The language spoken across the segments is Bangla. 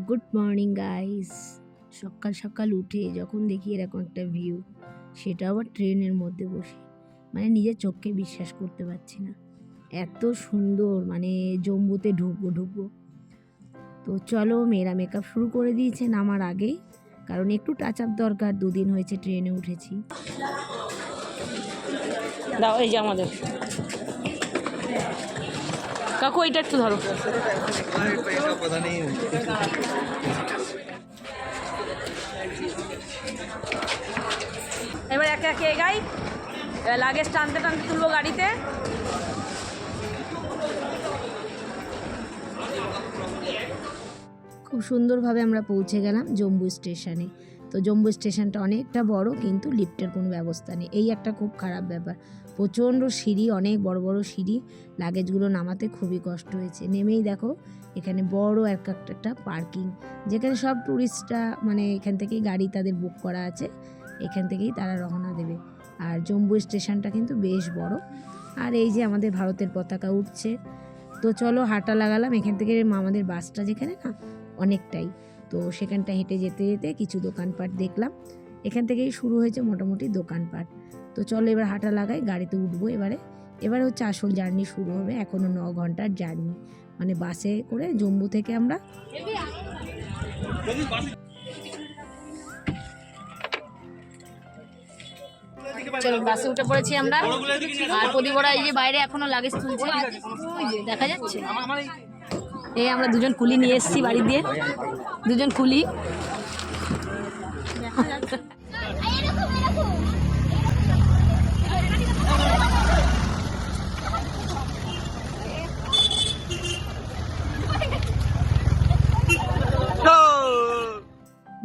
Good morning guys. সকাল সকাল উঠে যখন দেখি এরকম একটা ভিউ, সেটা আবার ট্রেনের মধ্যে বসে, মানে নিজের চোখকে বিশ্বাস করতে পারছি না, এত সুন্দর। মানে জম্বুতে ঢুকবো। তো চলো, মেয়েরা মেকআপ শুরু করে দিয়েছে নামার আগেই, কারণ একটু টাচ আপ দরকার। 2 দিন হয়েছে ট্রেনে উঠেছি। দাও এই যে আমাদের কাকু, এটা একটু ধরো। এবার একে একে এগাই, লাগেজ টানতে টানতে তুলবো গাড়িতে। খুব সুন্দরভাবে আমরা পৌঁছে গেলাম জম্বু স্টেশনে। তো জম্বু স্টেশনটা অনেকটা বড়, কিন্তু লিফটের কোনো ব্যবস্থা নেই, এই একটা খুব খারাপ ব্যাপার। প্রচণ্ড সিঁড়ি, অনেক বড় বড় সিঁড়ি, লাগেজগুলো নামাতে খুবই কষ্ট হয়েছে। নেমেই দেখো এখানে বড় একটা পার্কিং, যেখানে সব ট্যুরিস্টরা, মানে এখান থেকেই গাড়ি তাদের বুক করা আছে, এখান থেকেই তারা রওনা দেবে। আর জম্বু স্টেশনটা কিন্তু বেশ বড়। আর এই যে আমাদের ভারতের পতাকা উঠছে। তো চলো হাঁটা লাগালাম এখান থেকে, আমাদের বাসটা যেখানে না অনেকটাই, তো সেখানটা হেঁটে যেতে যেতে কিছু দোকানপাট দেখলাম। এখান থেকেই শুরু হয়েছে মোটামুটি দোকানপাট। তো চলো এবার হাঁটা লাগাই, গাড়িতে উঠবো। এবারে হচ্ছে আসল জার্নি শুরু হবে। এখনও 9 ঘন্টার জার্নি, মানে বাসে করে জম্মু থেকে আমরা। চলো বাসে উঠে পড়েছি আমরা। আর প্রদীপরা এই যে বাইরে এখনো লাগেজ তুলছে, দেখা যাচ্ছে। এই আমরা দুজন কুলি নিয়ে এসেছি বাড়ি দিয়ে, দুজন কুলি।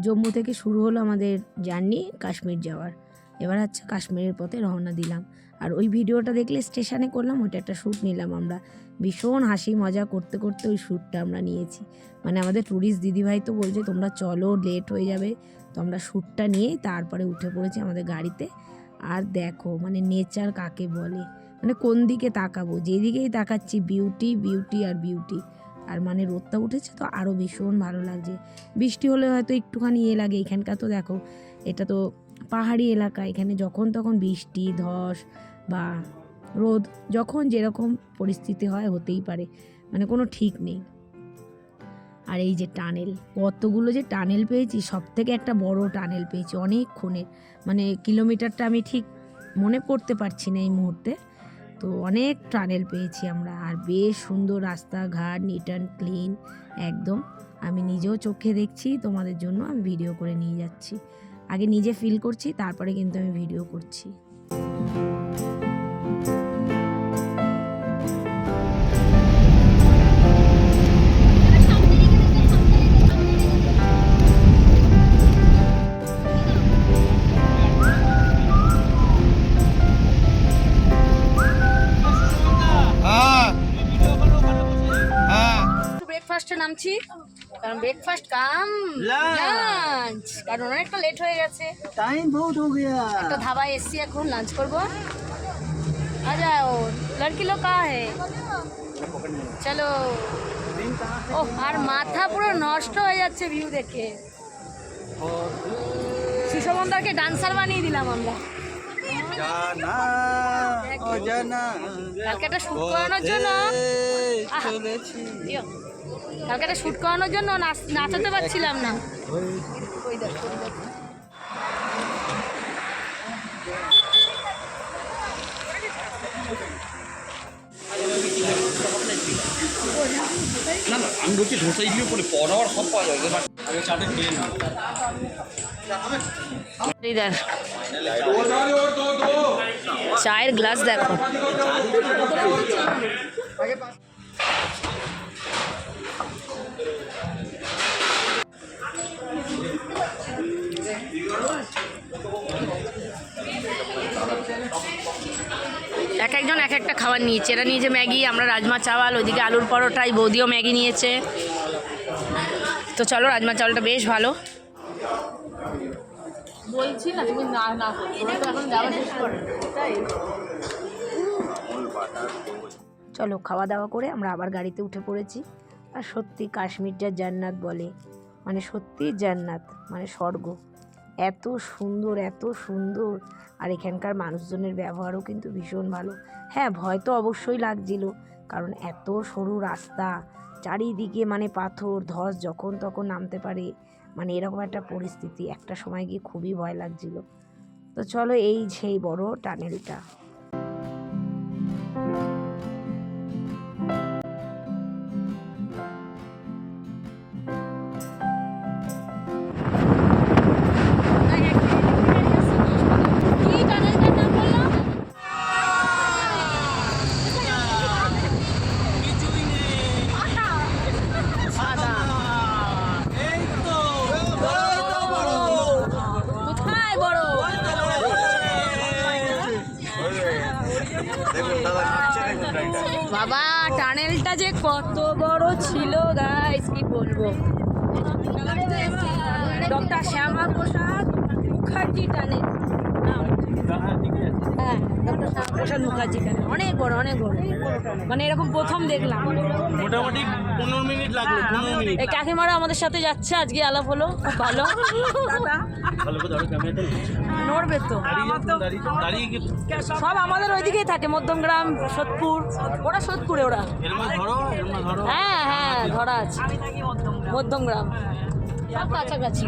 জম্মু থেকে শুরু হলো আমাদের জার্নি কাশ্মীর যাওয়ার। এবার হচ্ছে কাশ্মীরের পথে রওনা দিলাম। আর ওই ভিডিওটা দেখলে স্টেশনে করলাম, ওইটা একটা শ্যুট নিলাম আমরা। ভীষণ হাসি মজা করতে করতে ওই শ্যুটটা আমরা নিয়েছি। মানে আমাদের ট্যুরিস্ট দিদিভাই তো বলছে তোমরা চলো, লেট হয়ে যাবে। তো আমরা শ্যুটটা নিয়েই তারপরে উঠে পড়েছি আমাদের গাড়িতে। আর দেখো মানে নেচার কাকে বলে, মানে কোন দিকে তাকাবো, যেদিকেই তাকাচ্ছি বিউটি বিউটি আর বিউটি। আর মানে রোদটা উঠেছে তো আরও ভীষণ ভালো লাগছে। বৃষ্টি হলে হয়তো একটুখানি লাগে, এখানকার তো দেখো এটা তো পাহাড়ি এলাকা, এখানে যখন তখন বৃষ্টি, ধস বা রোদ, যখন যেরকম পরিস্থিতি হয় হতেই পারে, মানে কোনো ঠিক নেই। আর এই যে টানেল, কতগুলো যে টানেল পেয়েছি, সব থেকে একটা বড় টানেল পেয়েছি অনেকক্ষণের, মানে কিলোমিটারটা আমি ঠিক মনে করতে পারছি না এই মুহূর্তে। তো অনেক টানেল পেয়েছি আমরা। আর বেশ সুন্দর রাস্তাঘাট, নিট অ্যান্ড ক্লিন একদম। আমি নিজেও চোখে দেখছি, তোমাদের জন্য আমি ভিডিও করে নিয়ে যাচ্ছি। আগে নিজে ফিল করছি, তারপরে কিন্তু আমি ভিডিও করছি। ব্রেকফাস্টে নামছি, কারণ ব্রেকফাস্ট কাম লাঞ্চ, কারণ অনেকটা লেট হয়ে গেছে, टाइम बहुत हो गया। একটা ধাবায় এসছি, এখন লাঞ্চ করবো। আ যাও লড়কি লোক কা হে, চলো। ও আর মাথা পুরো নষ্ট হয়ে যাচ্ছে ভিউ দেখে। সুশোভনদাকে ডান্সার বানিয়ে দিলাম আমরা। जाना ओ जाना কালকে একটা শুট করানোর জন্য, কালকে একটা শুট করানোর জন্য নাচাতে পারছিলাম না। ওই দেখো না না, আমি বলছি ধোসা ইডলিও করে পড়াবার সব পাওয়া যাবে। আগে চাটে খেয়ে না। চায়ের গ্লাস দেখো। এক একজন এক একটা খাবার নিয়েছে। এরা নিয়েছে ম্যাগি, আমরা রাজমা চাওয়াল, ওইদিকে আলুর পরোটাই, বৌদিও ম্যাগি নিয়েছে। তো চলো, রাজমা চাওয়ালটা বেশ ভালো। বলছি না তুমি না না, এখন যাওয়া শেষ করে তাই। চলো খাওয়া দাওয়া করে আমরা আবার গাড়িতে উঠে পড়েছি। আর সত্যি কাশ্মীর যা জান্নাত বলে, মানে সত্যি জান্নাত, মানে স্বর্গ। এত সুন্দর, এত সুন্দর। আর এখানকার মানুষজনের ব্যবহারও কিন্তু ভীষণ ভালো। হ্যাঁ, ভয় তো অবশ্যই লাগছিল, কারণ এত সরু রাস্তা, চারিদিকে মানে পাথর, ধস যখন তখন নামতে পারে, মানে এরকম একটা পরিস্থিতি। একটা সময় গিয়ে খুবই ভয় লাগছিল। তো চলো, এই সেই বড় টানেলটা। বাবা, টানেলটা যে কত বড় ছিল গাইস, কি বলবো। ডক্টর শ্যামা প্রসাদ মুখার্জি টানেল। হ্যাঁ, ডক্টর শ্যামা প্রসাদ মুখার্জি টানেল অনেক বড়, অনেক বড়। মানে এরকম প্রথম দেখলাম। মোটামুটি 15 মিনিট লাগলো, 15 মিনিট। এই কাকিমারা আমাদের সাথে যাচ্ছে, আজকে আলাপ হলো, খুব ভালো। ভালো করে ধরো ক্যামেরাটা। নড়বে তো। দাঁড়িয়ে গিয়ে সব আমাদের ওইদিকেই থাকে, মধ্যমগ্রাম, সোদপুর। ওরা সোদপুরে, ওরা। ধরো। হ্যাঁ হ্যাঁ, ধরা আছে মধ্যমগ্রাম, সব কাছাকাছি।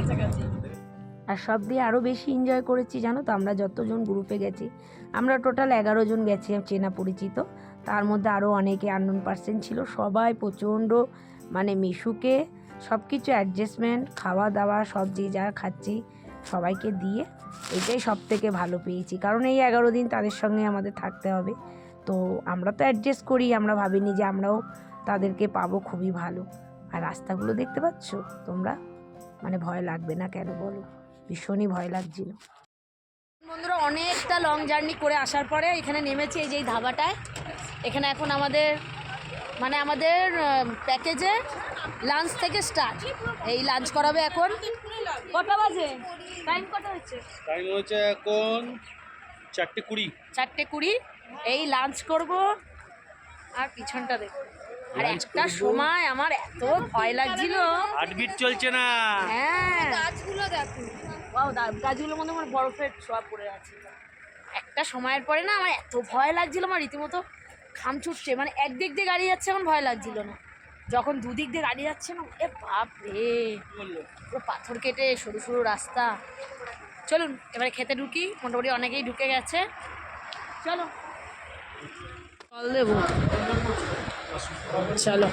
আর সব দিয়ে আরও বেশি এনজয় করেছি জানো তো। আমরা যতজন গ্রুপে গেছি, আমরা টোটাল 11 জন গেছি চেনা পরিচিত। তার মধ্যে আরও অনেকে আননোন পার্সন ছিল। সবাই প্রচণ্ড মানে মিশুকে সব কিছু অ্যাডজাস্টমেন্ট, খাওয়া দাওয়া সব যে যা খাচ্ছি সবাইকে দিয়ে, এটাই সব থেকে ভালো পেয়েছি। কারণ এই 11 দিন তাদের সঙ্গে আমাদের থাকতে হবে। তো আমরা তো অ্যাডজাস্ট করি, আমরা ভাবিনি যে আমরাও তাদেরকে পাবো। খুবই ভালো। আর রাস্তাগুলো দেখতে পাচ্ছ তোমরা, মানে ভয় লাগবে না কেন বলো, ভীষণই ভয় লাগছিল। বন্ধুরা, অনেকটা লং জার্নি করে আসার পরে এখানে নেমেছি, এই যে এই ধাবাটায়। এখানে এখন আমাদের প্যাকেজে লাঞ্চ থেকে স্টার্ট। এই লাঞ্চ করাবে এখন। কটা বাজে? টাইম কটা হচ্ছে? টাইম হচ্ছে এখন 4:20। 4:20। এই লাঞ্চ করব। আর পিছনটা দেখো। আর একটা সময় আমার এত ভয় লাগছিল, হার্টবিট চলছে না। হ্যাঁ, গাছগুলো দেখো। ওয়াও, গাছগুলোর মধ্যে আমার বরফের ছোঁয়া পড়ে আছে। একটা সময়ের পরে না আমার এত ভয় লাগছিল, আমার রীতিমতো খাম ছুটছে। মানে একদিক দিয়ে গাড়ি যাচ্ছে এখন ভয় লাগছিল না, যখন দুদিক দিয়ে গাড়ি যাচ্ছে না, এ বাপ রে, পুরো পাথর কেটে সরু সরু রাস্তা। চলুন এবারে খেতে ঢুকি, মোটামুটি অনেকেই ঢুকে গেছে। চলো জল দেবো, চলো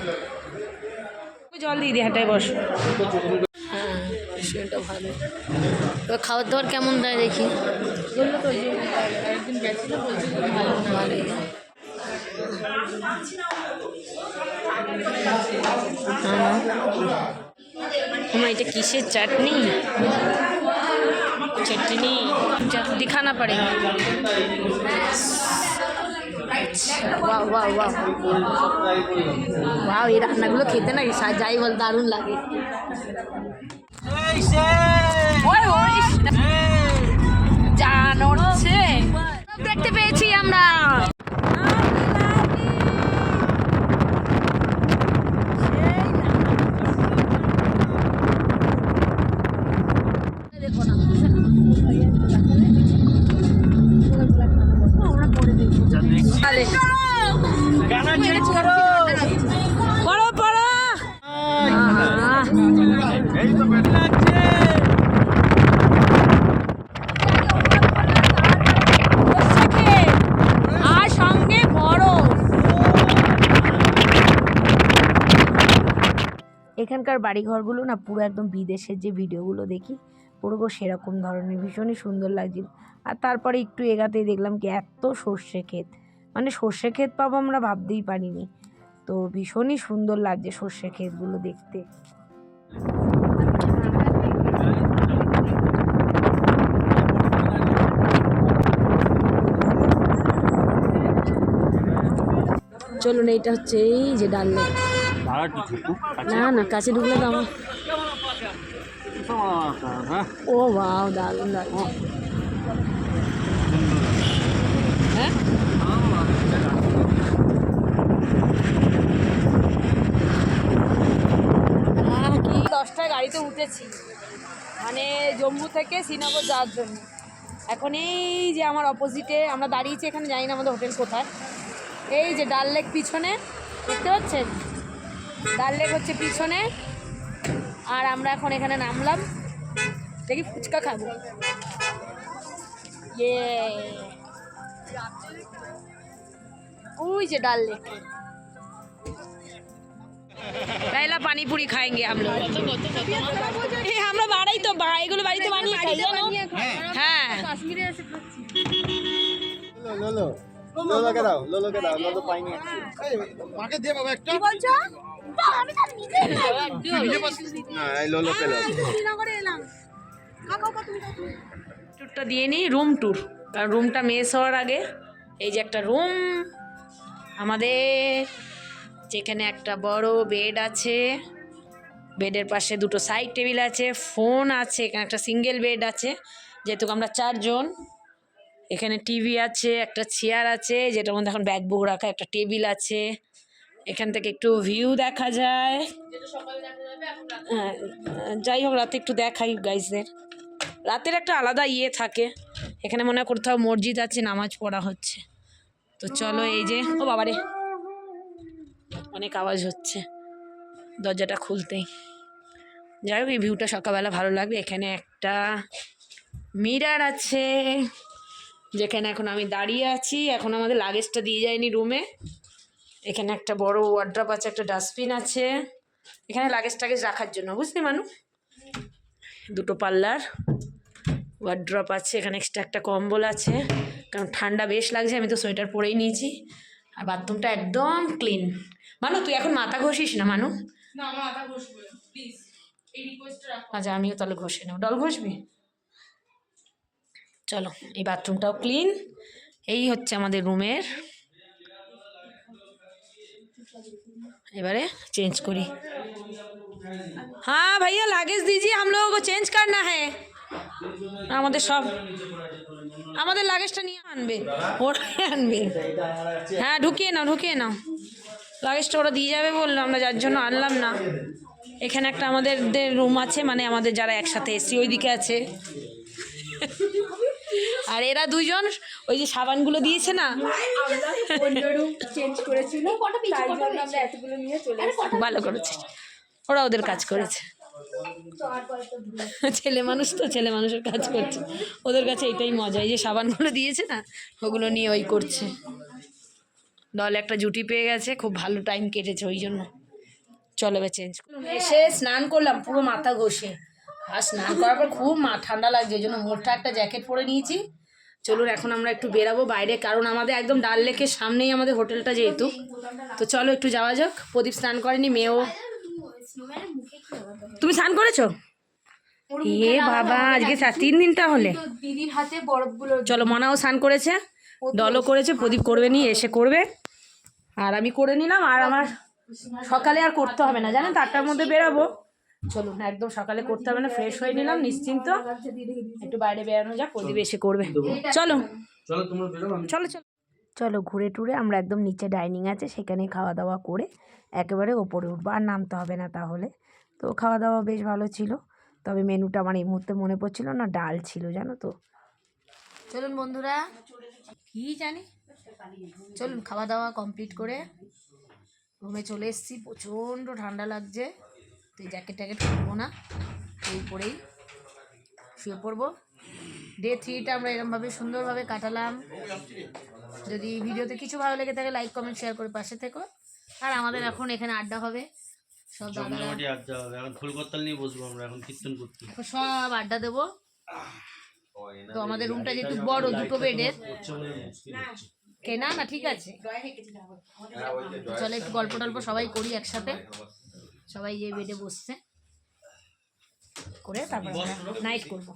জল দিয়ে দিই, হাঁটায় বস। হ্যাঁ, সেটা ভালো। এবার খাবার দাবার কেমন দেয় দেখি। বললো তো যে একদিন গেছিল, বলছিল ভালো ভালো। এটা কিসের চাটনি? चटनी दिखाना पड़ेगा। वाह वाह वाह वाह, ये রান্নাগুলো খেতে না যাই বল দারুণ লাগে। জান উঠছে, দেখতে পেয়েছি আমরা। এখানকার বাড়িঘরগুলো না পুরো একদম বিদেশের যে ভিডিওগুলো দেখি পুরো সেরকম ধরনের, ভীষণই সুন্দর লাগছিল। আর তারপরে একটু এগাতেই দেখলাম কি এত সর্ষে ক্ষেত, মানে সর্ষে ক্ষেত পাবো আমরা ভাবতেই পারিনি। তো ভীষণই সুন্দর লাগছে সর্ষে ক্ষেতগুলো দেখতে। চলুন, এইটা হচ্ছে এই যে ডাল লেক। না না, কাছে ঢুকলে তো আমার ও বাও, দারুণ লাগছে। হ্যাঁ, কি 10টায় গাড়িতে উঠেছি, মানে জম্মু থেকে শ্রীনগর যাওয়ার জন্য। এখন এই যে আমার অপোজিটে আমরা দাঁড়িয়েছি, এখানে জানি না আমাদের হোটেল কোথায়। এই যে ডাল লেক পিছনে দেখতে পাচ্ছেন, ডাল লেক হচ্ছে পিছনে। আর আমরা এখন এখানে নামলাম, দেখি ফুচকা খাবো। ইয়ে ওই যে डाल लेक, पहला पानी पूरी खाएंगे हम लोग। আমরা বাড়াই তো এগুলো বাড়িতে বানিয়ে খাই জানো। হ্যাঁ লোলো কে দাও, লোলো কে দাও, লোলো পাইনি। মাকে দে বাবা একটা। কি বলছো? আমি তো নিজে না, এই লোলো কে দাও। শ্রীনগরে এলাম। কাকা তুমি ট্যুরটা দিয়ে নিই, রুম ট্যুর। কারণ রুমটা মেস হওয়ার আগে এই যে একটা রুম আমাদের, যেখানে একটা বড় বেড আছে, বেডের পাশে দুটো সাইড টেবিল আছে, ফোন আছে, এখানে একটা সিঙ্গেল বেড আছে যেহেতু আমরা 4 জন। এখানে টিভি আছে, একটা চেয়ার আছে যেটার মধ্যে এখন ব্যাগ বুক রাখা, একটা টেবিল আছে, এখান থেকে একটু ভিউ দেখা যায়। হ্যাঁ যাই হোক, রাতে একটু দেখাই গাইজদের, রাতের একটা আলাদা ইয়ে থাকে। এখানে মনে হয় কোথাও মসজিদ আছে, নামাজ পড়া হচ্ছে। তো চলো, এই যে ও বাবারে অনেক আওয়াজ হচ্ছে দরজাটা খুলতেই। যাই হোক, এই ভিউটা সকালবেলা ভালো লাগবে। এখানে একটা মিরার আছে যেখানে এখন আমি দাঁড়িয়ে আছি। এখন আমাদের লাগেজটা দিয়ে যায়নি রুমে। এখানে একটা বড় ওয়ার্ড্রপ আছে, একটা ডাস্টবিন আছে এখানে লাগেজ টাগেজ রাখার জন্য, বুঝলি মানু। দুটো পাল্লার ওয়ার্ড্রপ আছে, এখানে এক্সট্রা একটা কম্বল আছে কারণ ঠান্ডা বেশ লাগছে। আমি তো সোয়েটার পরেই নিয়েছি। আর বাথরুমটা একদম ক্লিন। মানু তুই এখন মাথা ঘষিস না মানু। আচ্ছা আমিও তাহলে ঘষে নেব। ডল ঘষবি? চলো, এই বাথরুমটাও ক্লিন। এই হচ্ছে আমাদের রুমের। এবারে চেঞ্জ করি। হ্যাঁ ভাইয়া লাগেজ दीजिए, हम लोगों को चेंज करना है। আমাদের সব আমাদের লাগেজটা নিয়ে আনবে, ওরাই আনবে। হ্যাঁ ঢুকিয়ে নাও লাগেজটা ওরা দিয়ে যাবে বললো, আমরা যার জন্য আনলাম না। এখানে একটা আমাদের রুম আছে, মানে আমাদের যারা একসাথে এসছি ওইদিকে আছে। আর এরা দুজন ওই যে সাবানগুলো দিয়েছে না, ভালো করেছে, ওরা ওদের কাজ করেছে। ছেলে মানুষ তো, ছেলে মানুষের কাজ করছে, ওদের কাছে এটাই মজা। এই যে সাবানগুলো দিয়েছে না, ওগুলো নিয়ে ওই করছে। দলে একটা জুটি পেয়ে গেছে, খুব ভালো টাইম কেটেছে ওই জন্য। চলো এবার চেঞ্জ এসে স্নান করলাম পুরো মাথা ঘষে। আর স্নান করার পর খুব ঠান্ডা লাগছে, ওই জন্য মোটা একটা জ্যাকেট পরে নিয়েছি। চলুন এখন আমরা একটু বেরাবো বাইরে, কারণ আমাদের একদম ডাল লেকের সামনেই আমাদের হোটেলটা যেহেতু। তো চলো একটু যাওয়া যাক। প্রদীপ স্নান করেনি, মেয়েও। তুমি স্নান করেছো? এ বাবা, আজকে 3 দিন তাহলে। দিদির হাতে বরফগুলো। চলো, মনাও স্নান করেছে, দলও করেছে, প্রদীপ করবে নি, এসে করবে। আর আমি করে নিলাম। আর আমার সকালে আর করতে হবে না, জানেন তো 8টার মধ্যে বেরাবো। চলুন একদম সকালে করতে হবে না, ফ্রেশ হয়ে নিলাম, নিশ্চিন্ত। একটু বাইরে বেরানো যাক, প্রদীপ এসে করবে। চলো চলো চলো চলো, ঘুরে টুরে আমরা একদম নিচে ডাইনিং আছে, সেখানে খাওয়া দাওয়া করে একেবারে ওপরে উঠবো। আর নামতে হবে না তাহলে। তো খাওয়া দাওয়া বেশ ভালো ছিল, তবে মেনুটা আমার এই মুহূর্তে মনে পড়ছিল না, ডাল ছিল জানো তো। চলুন বন্ধুরা, কি জানি, চলুন খাওয়া দাওয়া কমপ্লিট করে রুমে চলে এসেছি। প্রচণ্ড ঠান্ডা লাগছে, তো এই জ্যাকেট ট্যাকেট পরবো না, এই পরেই শুয়ে পড়বো। ডে 3টা আমরা এরকমভাবে সুন্দরভাবে কাটালাম। যদি ভিডিওতে কিছু ভালো লেগে থাকে লাইক কমেন্ট শেয়ার করে পাশে থেকো। আর আমাদের এখন এখানে আড্ডা হবে, সব দাদারা আড্ডা হবে। এখন খোল করতাল নিয়ে বসবো আমরা, এখন কীর্তন করতে, এখন সব আড্ডা দেবো। তো আমাদের রুমটা যেহেতু বড়, 2টো বেডের, কেনা না ঠিক আছে। চলো একটু গল্প টল্প সবাই করি একসাথে, সবাই যে বেডে বসছে করে তারপর নাইট করবো।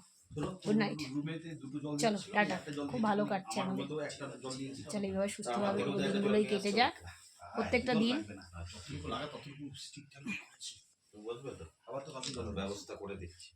গুড নাইট, চলো টাটা। খুব ভালো কাটছে আমাদের। চলো এইভাবে সুস্থভাবে দিনগুলোই কেটে যাক, প্রত্যেকটা দিন। ব্যবস্থা করে দিচ্ছি।